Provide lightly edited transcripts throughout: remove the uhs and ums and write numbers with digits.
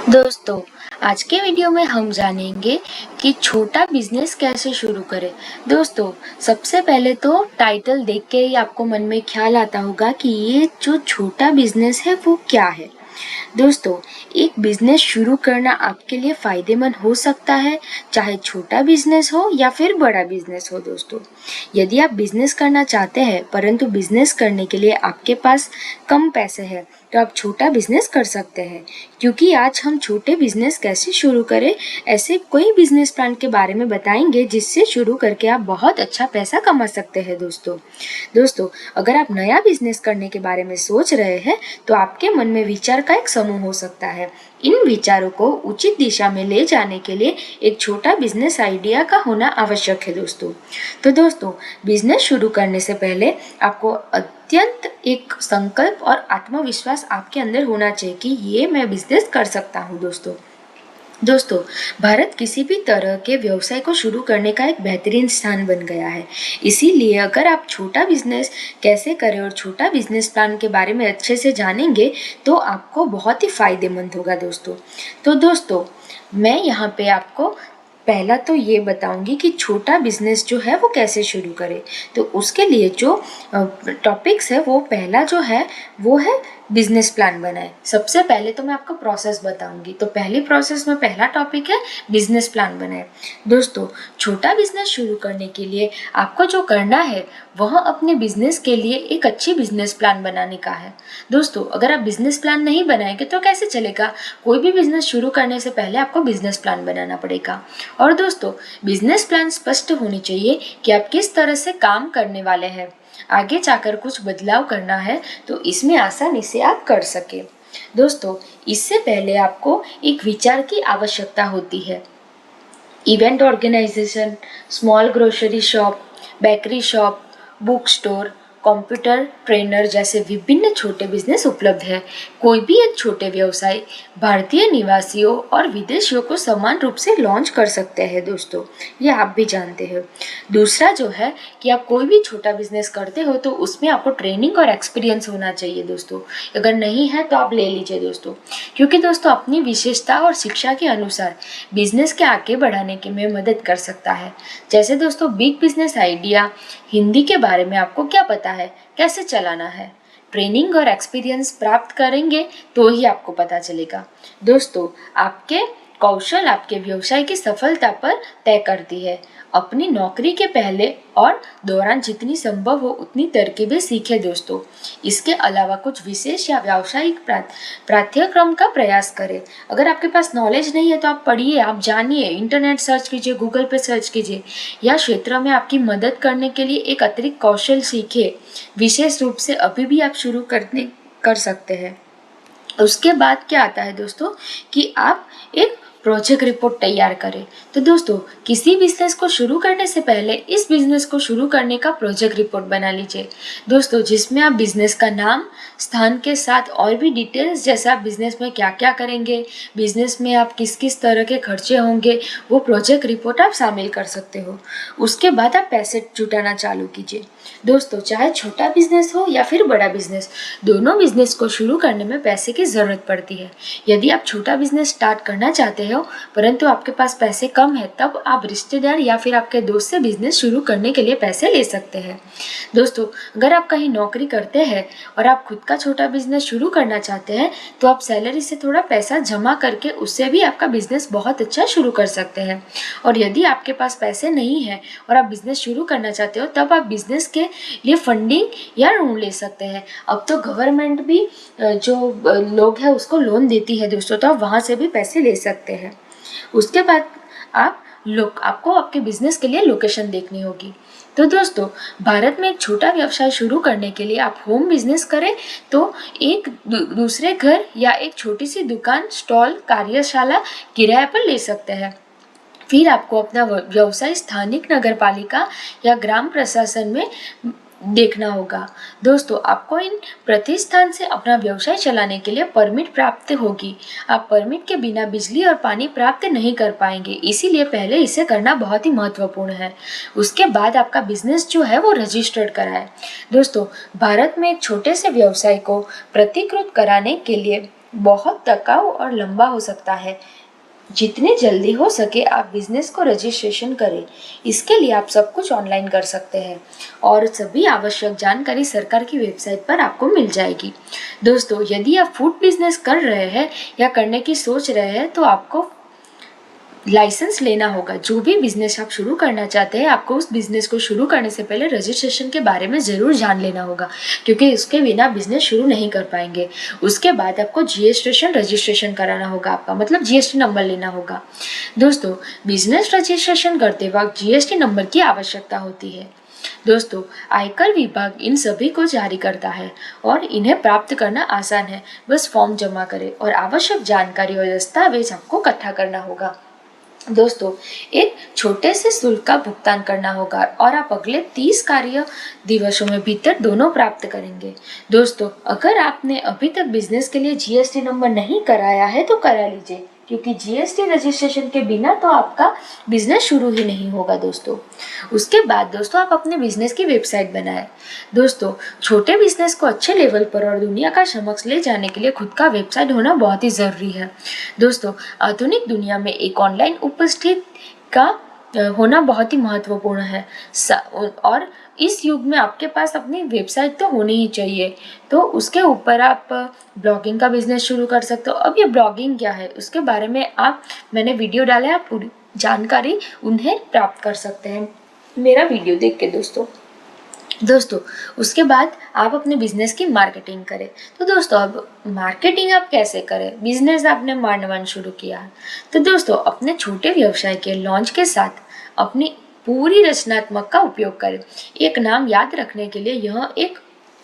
दोस्तों, आज के वीडियो में हम जानेंगे कि छोटा बिजनेस कैसे शुरू करें। दोस्तों, सबसे पहले तो टाइटल देख के ही आपको मन में ख्याल आता होगा कि ये जो छोटा बिजनेस है वो क्या है। दोस्तों, एक बिजनेस शुरू करना आपके लिए फायदेमंद हो सकता है, चाहे छोटा बिजनेस हो या फिर बड़ा बिजनेस हो। दोस्तों, यदि आप बिजनेस करना चाहते हैं परंतु बिजनेस करने के लिए आपके पास कम पैसे हैं, तो आप छोटा बिजनेस कर सकते हैं। क्योंकि आज हम छोटे बिजनेस कैसे शुरू करें, ऐसे कोई बिजनेस प्लान के बारे में बताएंगे जिससे शुरू करके आप बहुत अच्छा पैसा कमा सकते हैं। दोस्तों, अगर आप नया बिजनेस करने के बारे में सोच रहे हैं तो आपके मन में विचार का एक समूह हो सकता है। इन विचारों को उचित दिशा में ले जाने के लिए एक छोटा बिजनेस आइडिया का होना आवश्यक है। दोस्तों, बिजनेस शुरू करने से पहले आपको अत्यंत एक संकल्प और आत्मविश्वास आपके अंदर होना चाहिए कि ये मैं बिजनेस कर सकता हूँ। दोस्तों, भारत किसी भी तरह के व्यवसाय को शुरू करने का एक बेहतरीन स्थान बन गया है। इसीलिए अगर आप छोटा बिजनेस कैसे करें और छोटा बिजनेस प्लान के बारे में अच्छे से जानेंगे तो आपको बहुत ही फायदेमंद होगा। दोस्तों, मैं यहाँ पे आपको पहला तो ये बताऊंगी कि छोटा बिजनेस जो है वो कैसे शुरू करें। तो उसके लिए जो टॉपिक्स है वो पहला जो है वो है बिजनेस प्लान बनाए। सबसे पहले तो मैं आपको प्रोसेस बताऊंगी। तो पहली प्रोसेस में पहला टॉपिक है बिजनेस प्लान बनाए। दोस्तों, छोटा बिजनेस शुरू करने के लिए आपको जो करना है वह अपने बिजनेस के लिए एक अच्छी बिजनेस प्लान बनाने का है। दोस्तों, अगर आप बिजनेस प्लान नहीं बनाएंगे तो कैसे चलेगा। कोई भी बिजनेस शुरू करने से पहले आपको बिजनेस प्लान बनाना पड़ेगा। और दोस्तों, बिजनेस प्लान स्पष्ट होनी चाहिए कि आप किस तरह से काम करने वाले हैं। आगे जाकर कुछ बदलाव करना है तो इसमें आसानी से आप कर सके। दोस्तों, इससे पहले आपको एक विचार की आवश्यकता होती है। Event organisation, small grocery shop, bakery shop, book store, computer trainer जैसे विभिन्न छोटे बिजनेस उपलब्ध है। कोई भी एक छोटे व्यवसाय भारतीय निवासियों और विदेशियों को समान रूप से लॉन्च कर सकते हैं। दोस्तों, ये आप भी जानते हैं। दूसरा जो है कि आप कोई भी छोटा बिजनेस करते हो तो उसमें आपको ट्रेनिंग और एक्सपीरियंस होना चाहिए। दोस्तों, अगर नहीं है तो आप ले लीजिए। क्योंकि दोस्तों, अपनी विशेषता और शिक्षा के अनुसार बिजनेस के आगे बढ़ाने के में मदद कर सकता है। जैसे दोस्तों, बिग बिजनेस आइडिया हिंदी के बारे में आपको क्या पता है, कैसे चलाना है। ट्रेनिंग और एक्सपीरियंस प्राप्त करेंगे तो ही आपको पता चलेगा। दोस्तों, आपके कौशल आपके व्यवसाय की सफलता पर तय करती है। अपनी नौकरी के पहले और दौरान जितनी संभव हो उतनी तरकीबें सीखें। दोस्तों, इसके अलावा कुछ विशेष या व्यावसायिक पाठ्यक्रम का प्रयास करें। अगर आपके पास नॉलेज नहीं है तो आप पढ़िए, आप जानिए, इंटरनेट सर्च कीजिए, गूगल पे सर्च कीजिए या क्षेत्र में आपकी मदद करने के लिए एक अतिरिक्त कौशल सीखिए। विशेष रूप से अभी भी आप शुरू कर सकते हैं। उसके बाद क्या आता है दोस्तों कि आप एक प्रोजेक्ट रिपोर्ट तैयार करें। तो दोस्तों, किसी बिजनेस को शुरू करने से पहले इस बिजनेस को शुरू करने का प्रोजेक्ट रिपोर्ट बना लीजिए। दोस्तों, जिसमें आप बिजनेस का नाम, स्थान के साथ और भी डिटेल्स, जैसे आप बिजनेस में क्या क्या करेंगे, बिजनेस में आप किस किस तरह के खर्चे होंगे, वो प्रोजेक्ट रिपोर्ट आप शामिल कर सकते हो। उसके बाद आप पैसे जुटाना चालू कीजिए। दोस्तों, चाहे छोटा बिजनेस हो या फिर बड़ा बिजनेस, दोनों बिजनेस को शुरू करने में पैसे की जरूरत पड़ती है। यदि आप छोटा बिजनेस स्टार्ट करना चाहते हो परंतु आपके पास पैसे कम है, तब आप रिश्तेदार या फिर आपके दोस्त से बिजनेस शुरू करने के लिए पैसे ले सकते हैं। दोस्तों, अगर आप कहीं नौकरी करते हैं और आप खुद का छोटा बिजनेस शुरू करना चाहते हैं तो आप सैलरी से थोड़ा पैसा जमा करके उससे भी आपका बिजनेस बहुत अच्छा शुरू कर सकते हैं। और यदि आपके पास पैसे नहीं है और आप बिजनेस शुरू करना चाहते हो तब आप बिजनेस के लिए फंडिंग या लोन ले सकते हैं। अब तो गवर्नमेंट भी जो लोग हैं उसको लोन देती है। दोस्तों, तो आप वहाँ से भी पैसे ले सकते हैं। उसके बाद आपको आपके बिजनेस के लिए लोकेशन देखनी होगी। तो दोस्तों, भारत में एक छोटा व्यवसाय शुरू करने के लिए आप होम बिजनेस करें तो एक दूसरे घर या एक छोटी सी दुकान, स्टॉल, कार्यशाला किराए पर ले सकते हैं। फिर आपको अपना व्यवसाय स्थानिक नगरपालिका या ग्राम प्रशासन में देखना होगा। दोस्तों, आपको इन प्रतिष्ठान से अपना व्यवसाय चलाने के लिए परमिट प्राप्त होगी। आप परमिट के बिना बिजली और पानी प्राप्त नहीं कर पाएंगे, इसीलिए पहले इसे करना बहुत ही महत्वपूर्ण है। उसके बाद आपका बिजनेस जो है वो रजिस्टर्ड कराएं। दोस्तों, भारत में एक छोटे से व्यवसाय को प्रतिकृत कराने के लिए बहुत टिकाऊ और लंबा हो सकता है। जितने जल्दी हो सके आप बिजनेस को रजिस्ट्रेशन करें। इसके लिए आप सब कुछ ऑनलाइन कर सकते हैं और सभी आवश्यक जानकारी सरकार की वेबसाइट पर आपको मिल जाएगी। दोस्तों, यदि आप फूड बिजनेस कर रहे हैं या करने की सोच रहे हैं तो आपको लाइसेंस लेना होगा। जो भी बिजनेस आप शुरू करना चाहते हैं, आपको उस बिजनेस को शुरू करने से पहले रजिस्ट्रेशन के बारे में ज़रूर जान लेना होगा, क्योंकि उसके बिना बिजनेस शुरू नहीं कर पाएंगे। उसके बाद आपको जीएसटी रजिस्ट्रेशन कराना होगा, आपका मतलब जीएसटी नंबर लेना होगा। दोस्तों, बिजनेस रजिस्ट्रेशन करते वक्त जीएसटी नंबर की आवश्यकता होती है। दोस्तों, आयकर विभाग इन सभी को जारी करता है और इन्हें प्राप्त करना आसान है। बस फॉर्म जमा करें और आवश्यक जानकारी और दस्तावेज आपको इकट्ठा करना होगा। दोस्तों, एक छोटे से शुल्क का भुगतान करना होगा और आप अगले 30 कार्य दिवसों में भीतर दोनों प्राप्त करेंगे। दोस्तों, अगर आपने अभी तक बिजनेस के लिए जीएसटी नंबर नहीं कराया है तो करा लीजिए, क्योंकि जीएसटी रजिस्ट्रेशन के बिना तो आपका बिजनेस शुरू ही नहीं होगा। दोस्तों, उसके बाद दोस्तों आप अपने बिजनेस की वेबसाइट बनाएं। दोस्तों, छोटे बिजनेस को अच्छे लेवल पर और दुनिया का समक्ष ले जाने के लिए खुद का वेबसाइट होना बहुत ही ज़रूरी है। दोस्तों, आधुनिक दुनिया में एक ऑनलाइन उपस्थिति का होना बहुत ही महत्वपूर्ण है और इस युग में आपके पास अपनी वेबसाइट तो होनी ही चाहिए। तो उसके ऊपर आप ब्लॉगिंग का बिजनेस शुरू कर सकते हो। अब ये ब्लॉगिंग क्या है उसके बारे में मैंने वीडियो डाला है, आप पूरी जानकारी उन्हें प्राप्त कर सकते हैं मेरा वीडियो देख के। दोस्तों, उसके बाद आप अपने बिजनेस की मार्केटिंग करें। तो दोस्तों, अब मार्केटिंग आप कैसे करें? बिजनेस आपने मांड शुरू किया है, तो दोस्तों अपने छोटे व्यवसाय के लॉन्च के साथ अपनी पूरी रचनात्मक का उपयोग करें। एक नाम याद रखने के लिए यह एक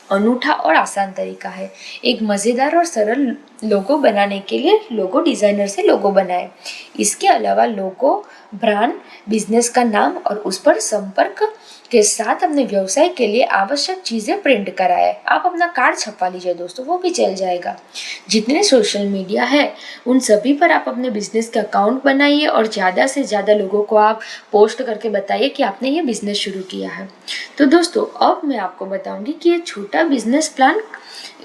अनूठा और आसान तरीका है। एक मज़ेदार और सरल लोगो बनाने के लिए लोगो डिज़ाइनर से लोगो बनाएं। इसके अलावा लोगो, ब्रांड, बिजनेस का नाम और उस पर संपर्क के साथ अपने व्यवसाय के लिए आवश्यक चीज़ें प्रिंट कराएं। आप अपना कार्ड छपवा लीजिए दोस्तों, वो भी चल जाएगा। जितने सोशल मीडिया है उन सभी पर आप अपने बिजनेस का अकाउंट बनाइए और ज़्यादा से ज़्यादा लोगों को आप पोस्ट करके बताइए कि आपने ये बिजनेस शुरू किया है। तो दोस्तों, अब मैं आपको बताऊंगी कि ये छोटा बिजनेस प्लान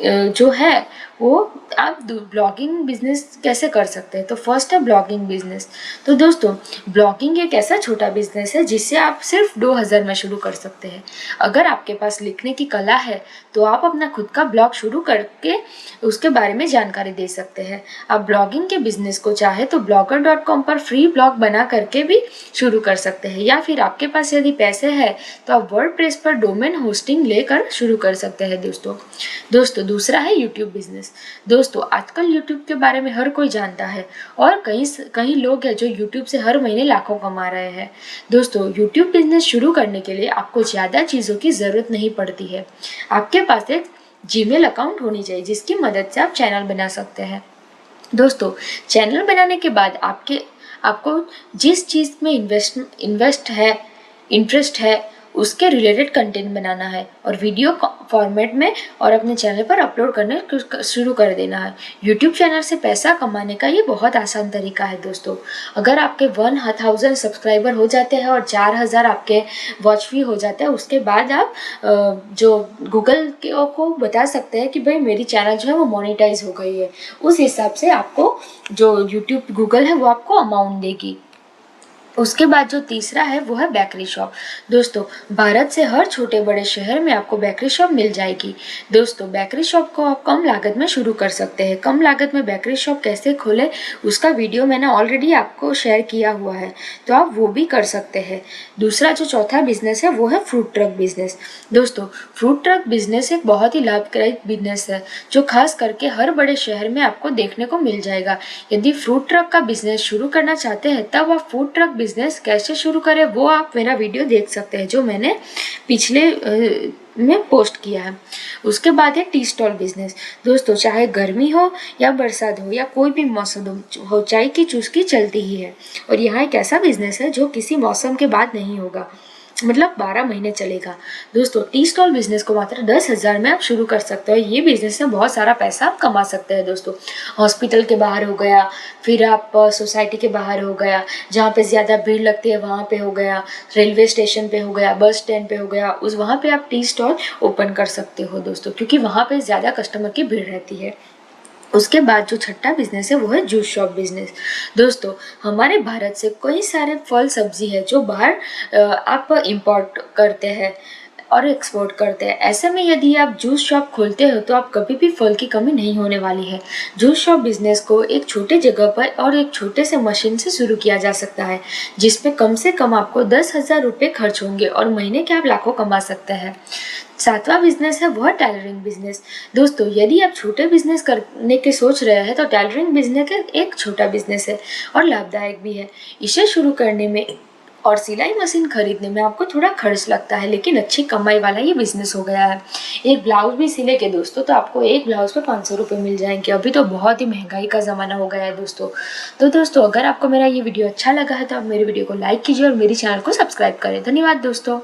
जो है वो आप ब्लॉगिंग बिजनेस कैसे कर सकते हैं। तो फर्स्ट है ब्लॉगिंग बिजनेस। तो दोस्तों, ब्लॉगिंग एक ऐसा छोटा बिजनेस है जिससे आप सिर्फ 2000 में शुरू कर सकते हैं। अगर आपके पास लिखने की कला है तो आप अपना खुद का ब्लॉग शुरू करके उसके बारे में जानकारी दे सकते हैं। आप ब्लॉगिंग के बिजनेस को चाहे तो blogger.com पर फ्री ब्लॉग बना करके भी शुरू कर सकते हैं, या फिर आपके पास यदि पैसे हैं तो आप वर्डप्रेस पर डोमेन होस्टिंग लेकर शुरू कर सकते हैं। दोस्तों दूसरा है यूट्यूब बिजनेस। दोस्तों, आजकल यूट्यूब के बारे में हर कोई जानता है और कई लोग हैं जो यूट्यूब से हर महीने लाखों कमा रहे हैं। दोस्तों, यूट्यूब बिजनेस शुरू करने के लिए आपको ज़्यादा चीज़ों की ज़रूरत नहीं पड़ती है। आपके पास एक जीमेल अकाउंट होनी चाहिए जिसकी मदद से आप चैनल बना सकते हैं। दोस्तों, चैनल बनाने के बाद आपको जिस चीज़ में इंटरेस्ट है उसके रिलेटेड कंटेंट बनाना है और वीडियो फॉर्मेट में और अपने चैनल पर अपलोड करने शुरू कर देना है। यूट्यूब चैनल से पैसा कमाने का ये बहुत आसान तरीका है। दोस्तों, अगर आपके 1000 सब्सक्राइबर हो जाते हैं और 4000 आपके वॉच व्यू हो जाते हैं, उसके बाद आप जो गूगल को बता सकते हैं कि भाई मेरी चैनल जो है वो मोनेटाइज हो गई है। उस हिसाब से आपको जो यूट्यूब गूगल है वो आपको अमाउंट देगी। उसके बाद जो तीसरा है वो है बेकरी शॉप। दोस्तों, भारत से हर छोटे बड़े शहर में आपको बेकरी शॉप मिल जाएगी। दोस्तों, बेकरी शॉप को आप कम लागत में शुरू कर सकते हैं। कम लागत में बेकरी शॉप कैसे खोलें उसका वीडियो मैंने ऑलरेडी आपको शेयर किया हुआ है, तो आप वो भी कर सकते हैं। दूसरा जो चौथा बिजनेस है वो है फ्रूट ट्रक बिजनेस। दोस्तों, फ्रूट ट्रक बिजनेस एक बहुत ही लाभकारी बिजनेस है जो खास करके हर बड़े शहर में आपको देखने को मिल जाएगा। यदि फ्रूट ट्रक का बिजनेस शुरू करना चाहते हैं तब आप फूड ट्रक बिजनेस कैसे शुरू करें वो आप मेरा वीडियो देख सकते हैं जो मैंने पिछले में पोस्ट किया है। उसके बाद है टी स्टॉल बिजनेस। दोस्तों, चाहे गर्मी हो या बरसात हो या कोई भी मौसम हो, चाय की चुस्की चलती ही है और यहाँ एक ऐसा बिजनेस है जो किसी मौसम के बाद नहीं होगा, मतलब 12 महीने चलेगा। दोस्तों, टी स्टॉल बिजनेस को मात्र 10,000 में आप शुरू कर सकते हो। ये बिजनेस से बहुत सारा पैसा आप कमा सकते हैं। दोस्तों, हॉस्पिटल के बाहर हो गया, फिर आप सोसाइटी के बाहर हो गया, जहाँ पे ज़्यादा भीड़ लगती है वहाँ पे हो गया, रेलवे स्टेशन पे हो गया, बस स्टैंड पे हो गया, वहाँ पे आप टी स्टॉल ओपन कर सकते हो दोस्तों, क्योंकि वहाँ पे ज़्यादा कस्टमर की भीड़ रहती है। उसके बाद जो छठा बिजनेस है वो है जूस शॉप बिजनेस। दोस्तों, हमारे भारत से कई सारे फल सब्जी है जो बाहर आप इंपोर्ट करते हैं और एक्सपोर्ट करते हैं। ऐसे में यदि आप जूस शॉप खोलते हो तो आप कभी भी फल की कमी नहीं होने वाली है। जूस शॉप बिजनेस को एक छोटे जगह पर और एक छोटे से मशीन से शुरू किया जा सकता है, जिसपे कम से कम आपको 10,000 रुपये खर्च होंगे और महीने के आप लाखों कमा सकते हैं। सातवां बिजनेस है वह टेलरिंग बिजनेस। दोस्तों, यदि आप छोटे बिजनेस करने के सोच रहे हैं तो टेलरिंग बिजनेस एक छोटा बिजनेस है और लाभदायक भी है। इसे शुरू करने में और सिलाई मशीन खरीदने में आपको थोड़ा खर्च लगता है, लेकिन अच्छी कमाई वाला ये बिजनेस हो गया है। एक ब्लाउज भी सिले के दोस्तों तो आपको एक ब्लाउज पे 500 रुपये मिल जाएंगे। अभी तो बहुत ही महंगाई का ज़माना हो गया है दोस्तों। तो दोस्तों, अगर आपको मेरा ये वीडियो अच्छा लगा है तो आप मेरे वीडियो को लाइक कीजिए और मेरे चैनल को सब्सक्राइब करें। धन्यवाद दोस्तों।